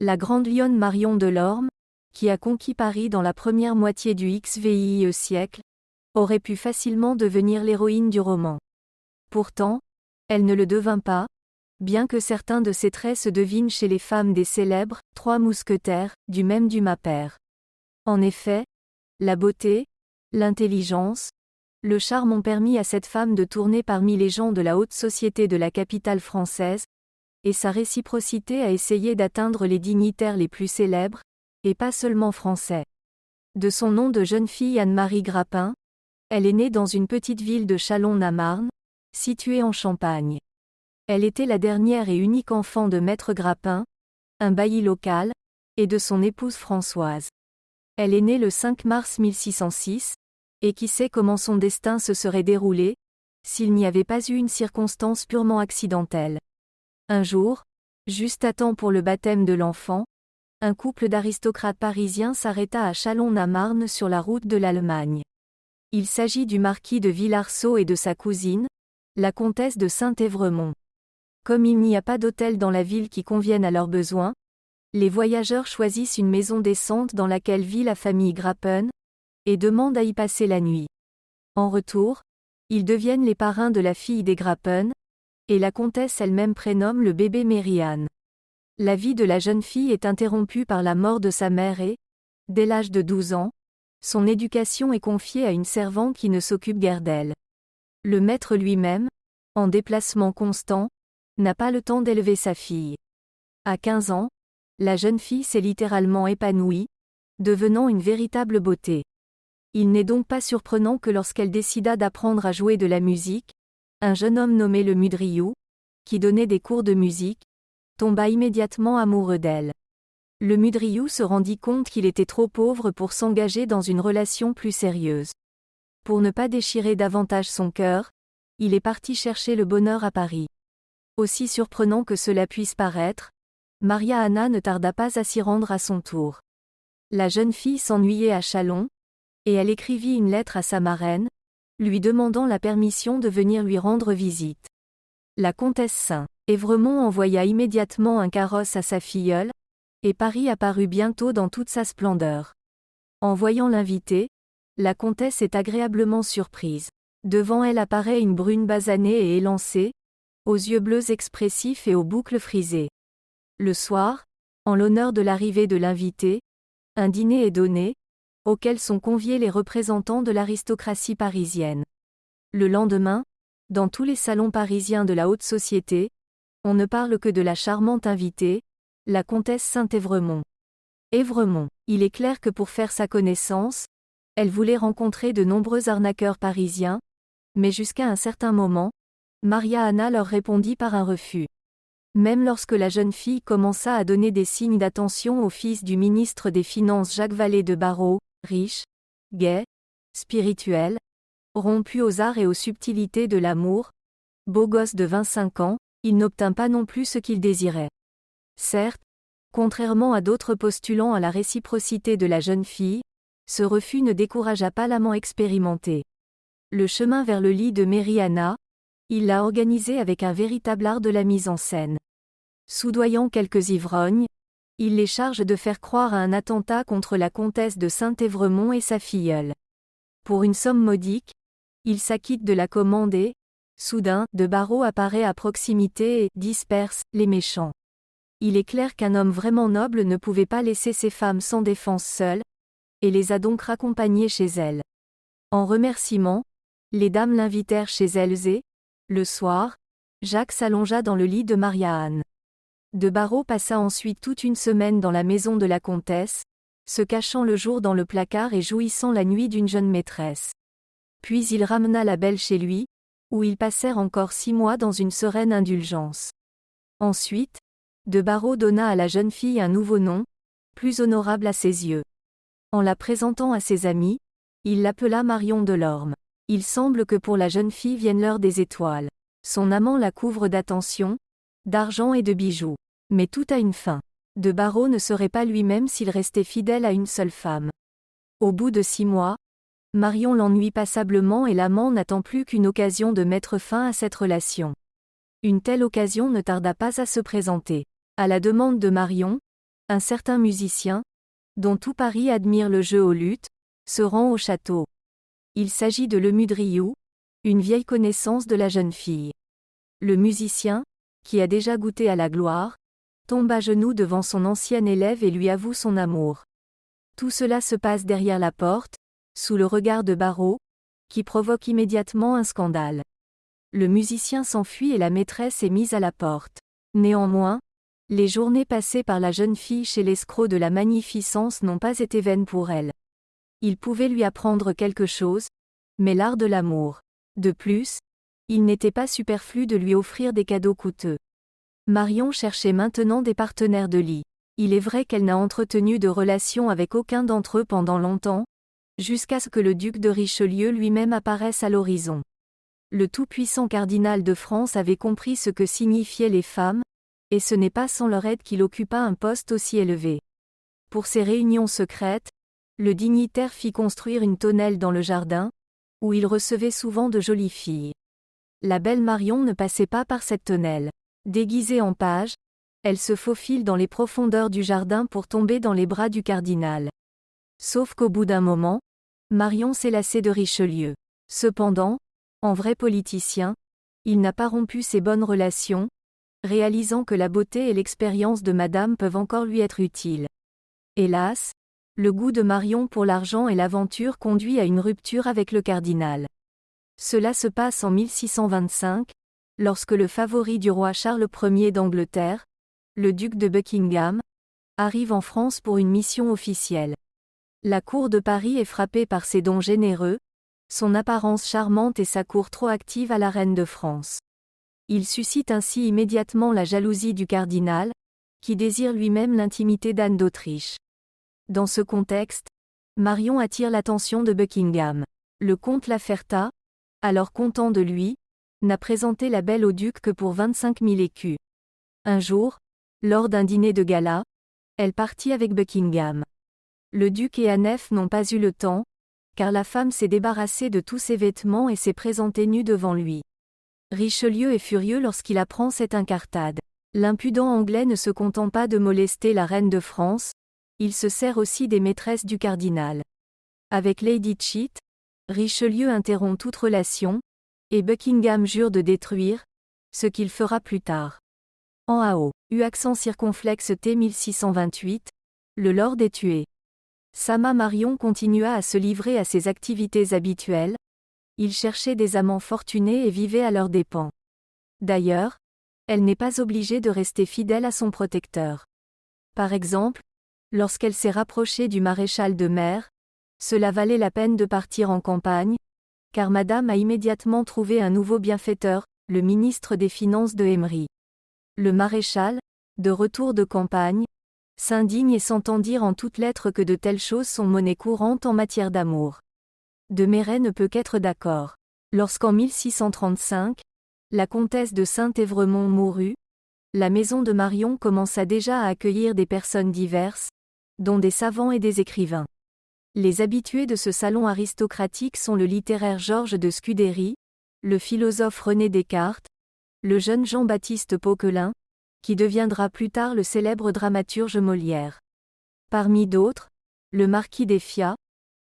La grande lionne Marion Delorme, qui a conquis Paris dans la première moitié du XVIe siècle, aurait pu facilement devenir l'héroïne du roman. Pourtant, elle ne le devint pas, bien que certains de ses traits se devinent chez les femmes des célèbres « Trois mousquetaires » du même Dumas père. En effet, la beauté, l'intelligence, le charme ont permis à cette femme de tourner parmi les gens de la haute société de la capitale française, et sa réciprocité a essayé d'atteindre les dignitaires les plus célèbres, et pas seulement français. De son nom de jeune fille Anne-Marie Grappin, elle est née dans une petite ville de Châlons-en-Marne, située en Champagne. Elle était la dernière et unique enfant de Maître Grappin, un bailli local, et de son épouse Françoise. Elle est née le 5 mars 1606, et qui sait comment son destin se serait déroulé, s'il n'y avait pas eu une circonstance purement accidentelle. Un jour, juste à temps pour le baptême de l'enfant, un couple d'aristocrates parisiens s'arrêta à Châlons-en-Marne sur la route de l'Allemagne. Il s'agit du marquis de Villarceau et de sa cousine, la comtesse de Saint-Évremont. Comme il n'y a pas d'hôtel dans la ville qui convienne à leurs besoins, les voyageurs choisissent une maison décente dans laquelle vit la famille Grappin, et demandent à y passer la nuit. En retour, ils deviennent les parrains de la fille des Grappin, et la comtesse elle-même prénomme le bébé Mary-Anne. La vie de la jeune fille est interrompue par la mort de sa mère et, dès l'âge de 12 ans, son éducation est confiée à une servante qui ne s'occupe guère d'elle. Le maître lui-même, en déplacement constant, n'a pas le temps d'élever sa fille. À 15 ans, la jeune fille s'est littéralement épanouie, devenant une véritable beauté. Il n'est donc pas surprenant que lorsqu'elle décida d'apprendre à jouer de la musique, un jeune homme nommé le Mudriou, qui donnait des cours de musique, tomba immédiatement amoureux d'elle. Le Mudriou se rendit compte qu'il était trop pauvre pour s'engager dans une relation plus sérieuse. Pour ne pas déchirer davantage son cœur, il est parti chercher le bonheur à Paris. Aussi surprenant que cela puisse paraître, Maria Anna ne tarda pas à s'y rendre à son tour. La jeune fille s'ennuyait à Châlons, et elle écrivit une lettre à sa marraine, lui demandant la permission de venir lui rendre visite. La comtesse Saint-Évremont envoya immédiatement un carrosse à sa filleule, et Paris apparut bientôt dans toute sa splendeur. En voyant l'invité, la comtesse est agréablement surprise. Devant elle apparaît une brune basanée et élancée, aux yeux bleus expressifs et aux boucles frisées. Le soir, en l'honneur de l'arrivée de l'invité, un dîner est donné, auquel sont conviés les représentants de l'aristocratie parisienne. Le lendemain, dans tous les salons parisiens de la haute société, on ne parle que de la charmante invitée, la comtesse Saint-Évremont. Évremont, il est clair que pour faire sa connaissance, elle voulait rencontrer de nombreux arnaqueurs parisiens, mais jusqu'à un certain moment, Maria Anna leur répondit par un refus. Même lorsque la jeune fille commença à donner des signes d'attention au fils du ministre des Finances Jacques Vallée de Barrot, riche, gai, spirituel, rompu aux arts et aux subtilités de l'amour, beau gosse de 25 ans, il n'obtint pas non plus ce qu'il désirait. Certes, contrairement à d'autres postulant à la réciprocité de la jeune fille, ce refus ne découragea pas l'amant expérimenté. Le chemin vers le lit de Mary Anna, il l'a organisé avec un véritable art de la mise en scène. Soudoyant quelques ivrognes, il les charge de faire croire à un attentat contre la comtesse de Saint-Évremont et sa filleule. Pour une somme modique, il s'acquitte de la commande et, soudain, de Barrot apparaît à proximité et disperse les méchants. Il est clair qu'un homme vraiment noble ne pouvait pas laisser ses femmes sans défense seules, et les a donc raccompagnées chez elle. En remerciement, les dames l'invitèrent chez elles et, le soir, Jacques s'allongea dans le lit de Maria-Anne. De Barrot passa ensuite toute une semaine dans la maison de la comtesse, se cachant le jour dans le placard et jouissant la nuit d'une jeune maîtresse. Puis il ramena la belle chez lui, où ils passèrent encore 6 mois dans une sereine indulgence. Ensuite, de Barrot donna à la jeune fille un nouveau nom, plus honorable à ses yeux. En la présentant à ses amis, il l'appela Marion Delorme. Il semble que pour la jeune fille vienne l'heure des étoiles. Son amant la couvre d'attention, d'argent et de bijoux. Mais tout a une fin. De Barrot ne serait pas lui-même s'il restait fidèle à une seule femme. Au bout de 6 mois, Marion l'ennuie passablement et l'amant n'attend plus qu'une occasion de mettre fin à cette relation. Une telle occasion ne tarda pas à se présenter. À la demande de Marion, Un certain musicien, dont tout Paris admire le jeu aux luttes, se rend au château. Il s'agit de Lemudriou, une vieille connaissance de la jeune fille. Le musicien, qui a déjà goûté à la gloire, tombe à genoux devant son ancien élève et lui avoue son amour. Tout cela se passe derrière la porte, sous le regard de Barreau, qui provoque immédiatement un scandale. Le musicien s'enfuit et la maîtresse est mise à la porte. Néanmoins, les journées passées par la jeune fille chez l'escroc de la magnificence n'ont pas été vaines pour elle. Il pouvait lui apprendre quelque chose, mais l'art de l'amour. De plus, il n'était pas superflu de lui offrir des cadeaux coûteux. Marion cherchait maintenant des partenaires de lit. Il est vrai qu'elle n'a entretenu de relation avec aucun d'entre eux pendant longtemps, jusqu'à ce que le duc de Richelieu lui-même apparaisse à l'horizon. Le tout-puissant cardinal de France avait compris ce que signifiaient les femmes, et ce n'est pas sans leur aide qu'il occupa un poste aussi élevé. Pour ses réunions secrètes, le dignitaire fit construire une tonnelle dans le jardin, où il recevait souvent de jolies filles. La belle Marion ne passait pas par cette tonnelle. Déguisée en page, elle se faufile dans les profondeurs du jardin pour tomber dans les bras du cardinal. Sauf qu'au bout d'un moment, Marion s'est lassée de Richelieu. Cependant, en vrai politicien, il n'a pas rompu ses bonnes relations, réalisant que la beauté et l'expérience de Madame peuvent encore lui être utiles. Hélas, le goût de Marion pour l'argent et l'aventure conduit à une rupture avec le cardinal. Cela se passe en 1625, lorsque le favori du roi Charles Ier d'Angleterre, le duc de Buckingham, arrive en France pour une mission officielle. La cour de Paris est frappée par ses dons généreux, son apparence charmante et sa cour trop active à la reine de France. Il suscite ainsi immédiatement la jalousie du cardinal, qui désire lui-même l'intimité d'Anne d'Autriche. Dans ce contexte, Marion attire l'attention de Buckingham. Le comte Laferta, alors content de lui, n'a présenté la belle au duc que pour 25 000 écus. Un jour, lors d'un dîner de gala, elle partit avec Buckingham. Le duc et Anne n'ont pas eu le temps, car la femme s'est débarrassée de tous ses vêtements et s'est présentée nue devant lui. Richelieu est furieux lorsqu'il apprend cette incartade. L'impudent anglais ne se content pas de molester la reine de France, il se sert aussi des maîtresses du cardinal. Avec Lady Cheat, Richelieu interrompt toute relation, et Buckingham jure de détruire, ce qu'il fera plus tard. En AO, accent circonflexe T 1628, le lord est tué. Sama Marion continua à se livrer à ses activités habituelles, il cherchait des amants fortunés et vivait à leurs dépens. D'ailleurs, elle n'est pas obligée de rester fidèle à son protecteur. Par exemple, lorsqu'elle s'est rapprochée du maréchal de mer, cela valait la peine de partir en campagne, car Madame a immédiatement trouvé un nouveau bienfaiteur, le ministre des Finances de Emery. Le maréchal, de retour de campagne, s'indigne et s'entend dire en toutes lettres que de telles choses sont monnaie courante en matière d'amour. De Méret ne peut qu'être d'accord. Lorsqu'en 1635, la comtesse de Saint-Évremont mourut, la maison de Marion commença déjà à accueillir des personnes diverses, dont des savants et des écrivains. Les habitués de ce salon aristocratique sont le littéraire Georges de Scudéry, le philosophe René Descartes, le jeune Jean-Baptiste Poquelin, qui deviendra plus tard le célèbre dramaturge Molière. Parmi d'autres, le marquis d'Effiat,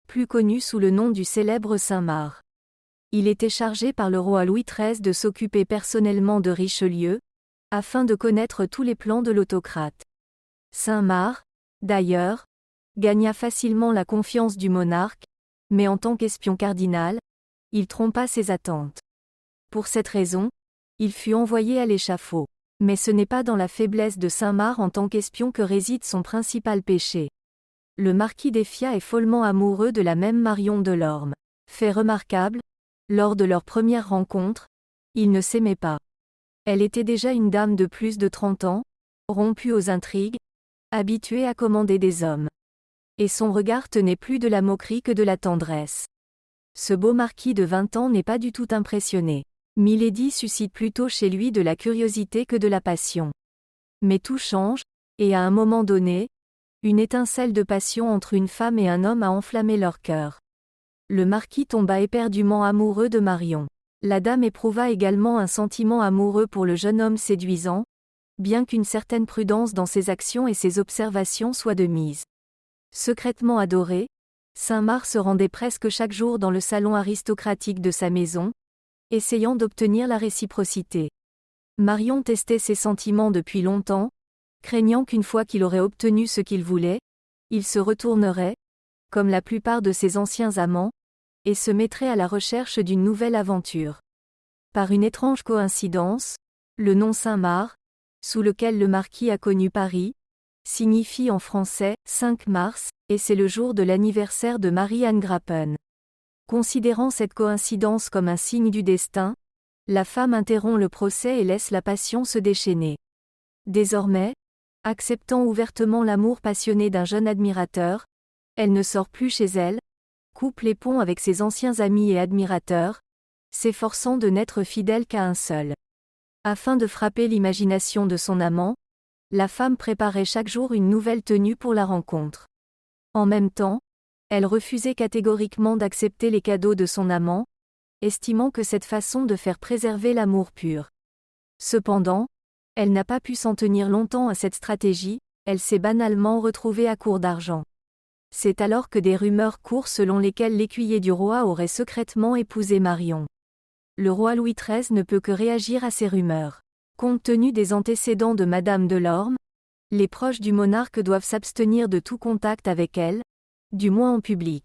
plus connu sous le nom du célèbre Saint-Marc. Il était chargé par le roi Louis XIII de s'occuper personnellement de Richelieu, afin de connaître tous les plans de l'autocrate. Saint-Marc, d'ailleurs, gagna facilement la confiance du monarque, mais en tant qu'espion cardinal, il trompa ses attentes. Pour cette raison, il fut envoyé à l'échafaud. Mais ce n'est pas dans la faiblesse de Saint-Marc en tant qu'espion que réside son principal péché. Le marquis d'Effiat est follement amoureux de la même Marion Delorme. Fait remarquable, lors de leur première rencontre, ils ne s'aimaient pas. Elle était déjà une dame de plus de 30 ans, rompue aux intrigues, habituée à commander des hommes. Et son regard tenait plus de la moquerie que de la tendresse. Ce beau marquis de 20 ans n'est pas du tout impressionné. Milady suscite plutôt chez lui de la curiosité que de la passion. Mais tout change, et à un moment donné, une étincelle de passion entre une femme et un homme a enflammé leur cœur. Le marquis tomba éperdument amoureux de Marion. La dame éprouva également un sentiment amoureux pour le jeune homme séduisant, bien qu'une certaine prudence dans ses actions et ses observations soit de mise. Secrètement adoré, Saint-Marc se rendait presque chaque jour dans le salon aristocratique de sa maison, essayant d'obtenir la réciprocité. Marion testait ses sentiments depuis longtemps, craignant qu'une fois qu'il aurait obtenu ce qu'il voulait, il se retournerait, comme la plupart de ses anciens amants, et se mettrait à la recherche d'une nouvelle aventure. Par une étrange coïncidence, le nom Saint-Marc, sous lequel le marquis a connu Paris, signifie en français « 5 mars », et c'est le jour de l'anniversaire de Marie-Anne Grapen. Considérant cette coïncidence comme un signe du destin, la femme interrompt le procès et laisse la passion se déchaîner. Désormais, acceptant ouvertement l'amour passionné d'un jeune admirateur, elle ne sort plus chez elle, coupe les ponts avec ses anciens amis et admirateurs, s'efforçant de n'être fidèle qu'à un seul. Afin de frapper l'imagination de son amant, la femme préparait chaque jour une nouvelle tenue pour la rencontre. En même temps, elle refusait catégoriquement d'accepter les cadeaux de son amant, estimant que cette façon de faire préserver l'amour pur. Cependant, elle n'a pas pu s'en tenir longtemps à cette stratégie, elle s'est banalement retrouvée à court d'argent. C'est alors que des rumeurs courent selon lesquelles l'écuyer du roi aurait secrètement épousé Marion. Le roi Louis XIII ne peut que réagir à ces rumeurs. Compte tenu des antécédents de Madame de Lorme, les proches du monarque doivent s'abstenir de tout contact avec elle, du moins en public.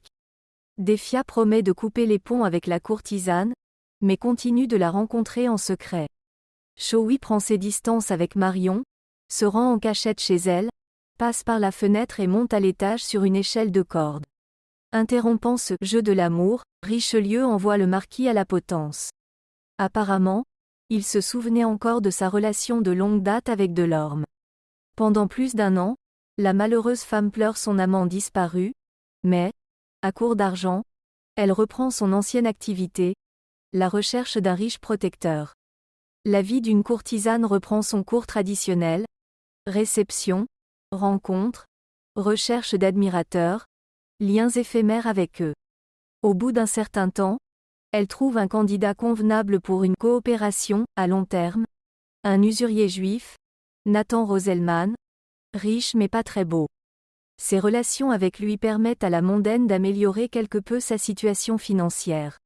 Defia promet de couper les ponts avec la courtisane, mais continue de la rencontrer en secret. Chowy prend ses distances avec Marion, se rend en cachette chez elle, passe par la fenêtre et monte à l'étage sur une échelle de corde. Interrompant ce jeu de l'amour, Richelieu envoie le marquis à la potence. Apparemment, il se souvenait encore de sa relation de longue date avec Delorme. Pendant plus d'1 an, la malheureuse femme pleure son amant disparu, mais, à court d'argent, elle reprend son ancienne activité, la recherche d'un riche protecteur. La vie d'une courtisane reprend son cours traditionnel, réception, rencontres, recherche d'admirateurs, liens éphémères avec eux. Au bout d'un certain temps, elle trouve un candidat convenable pour une coopération, à long terme, un usurier juif, Nathan Roselman, riche mais pas très beau. Ses relations avec lui permettent à la mondaine d'améliorer quelque peu sa situation financière.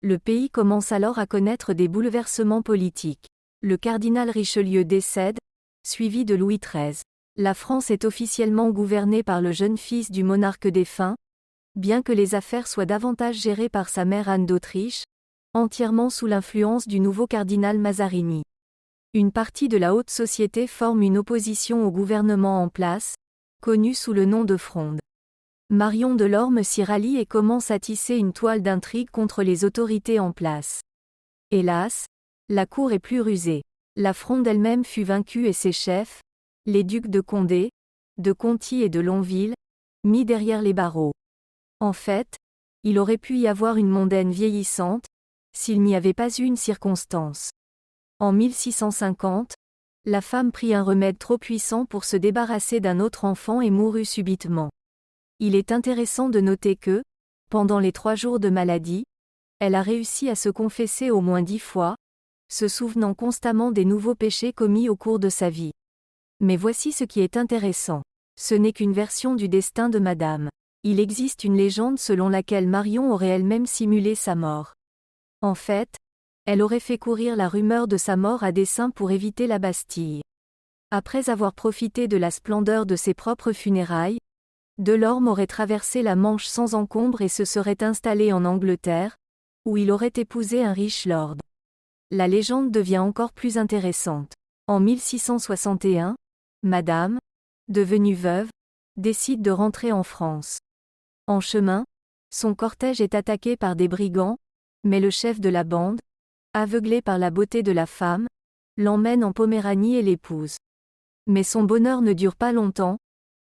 Le pays commence alors à connaître des bouleversements politiques. Le cardinal Richelieu décède, suivi de Louis XIII. La France est officiellement gouvernée par le jeune fils du monarque défunt, bien que les affaires soient davantage gérées par sa mère Anne d'Autriche, entièrement sous l'influence du nouveau cardinal Mazarini. Une partie de la haute société forme une opposition au gouvernement en place, connue sous le nom de Fronde. Marion de Lorme s'y rallie et commence à tisser une toile d'intrigue contre les autorités en place. Hélas, la cour est plus rusée. La Fronde elle-même fut vaincue et ses chefs, les ducs de Condé, de Conti et de Longueville, mis derrière les barreaux. En fait, il aurait pu y avoir une mondaine vieillissante, s'il n'y avait pas eu une circonstance. En 1650, la femme prit un remède trop puissant pour se débarrasser d'un autre enfant et mourut subitement. Il est intéressant de noter que, pendant les 3 jours de maladie, elle a réussi à se confesser au moins 10 fois, se souvenant constamment des nouveaux péchés commis au cours de sa vie. Mais voici ce qui est intéressant. Ce n'est qu'une version du destin de Madame. Il existe une légende selon laquelle Marion aurait elle-même simulé sa mort. En fait, elle aurait fait courir la rumeur de sa mort à dessein pour éviter la Bastille. Après avoir profité de la splendeur de ses propres funérailles, Delorme aurait traversé la Manche sans encombre et se serait installé en Angleterre, où il aurait épousé un riche lord. La légende devient encore plus intéressante. En 1661, Madame, devenue veuve, décide de rentrer en France. En chemin, son cortège est attaqué par des brigands, mais le chef de la bande, aveuglé par la beauté de la femme, l'emmène en Poméranie et l'épouse. Mais son bonheur ne dure pas longtemps,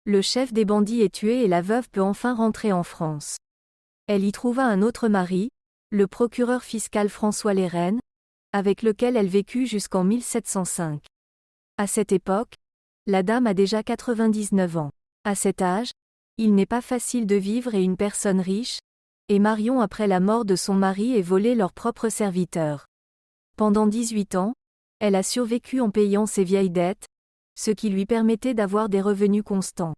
le chef des bandits est tué et la veuve peut enfin rentrer en France. Elle y trouva un autre mari, le procureur fiscal François Lérène, avec lequel elle vécut jusqu'en 1705. À cette époque, la dame a déjà 99 ans. À cet âge, il n'est pas facile de vivre et une personne riche, et Marion après la mort de son mari est volé leurs propres serviteurs. Pendant 18 ans, elle a survécu en payant ses vieilles dettes, ce qui lui permettait d'avoir des revenus constants.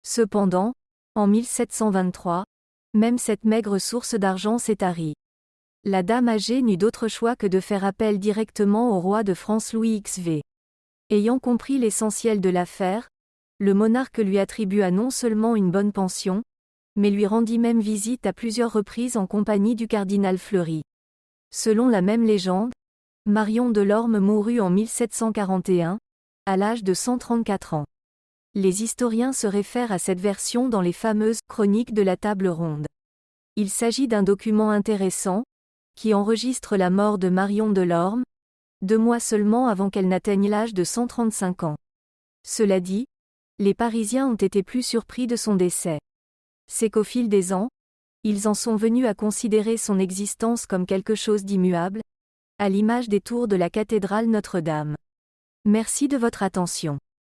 Cependant, en 1723, même cette maigre source d'argent s'est tarie. La dame âgée n'eut d'autre choix que de faire appel directement au roi de France Louis XV. Ayant compris l'essentiel de l'affaire, le monarque lui attribua non seulement une bonne pension, mais lui rendit même visite à plusieurs reprises en compagnie du cardinal Fleury. Selon la même légende, Marion de Lorme mourut en 1741, à l'âge de 134 ans. Les historiens se réfèrent à cette version dans les fameuses « Chroniques de la Table ronde ». Il s'agit d'un document intéressant, qui enregistre la mort de Marion de Lorme, 2 mois seulement avant qu'elle n'atteigne l'âge de 135 ans. Cela dit, les Parisiens ont été plus surpris de son décès. C'est qu'au fil des ans, ils en sont venus à considérer son existence comme quelque chose d'immuable, à l'image des tours de la cathédrale Notre-Dame. Merci de votre attention.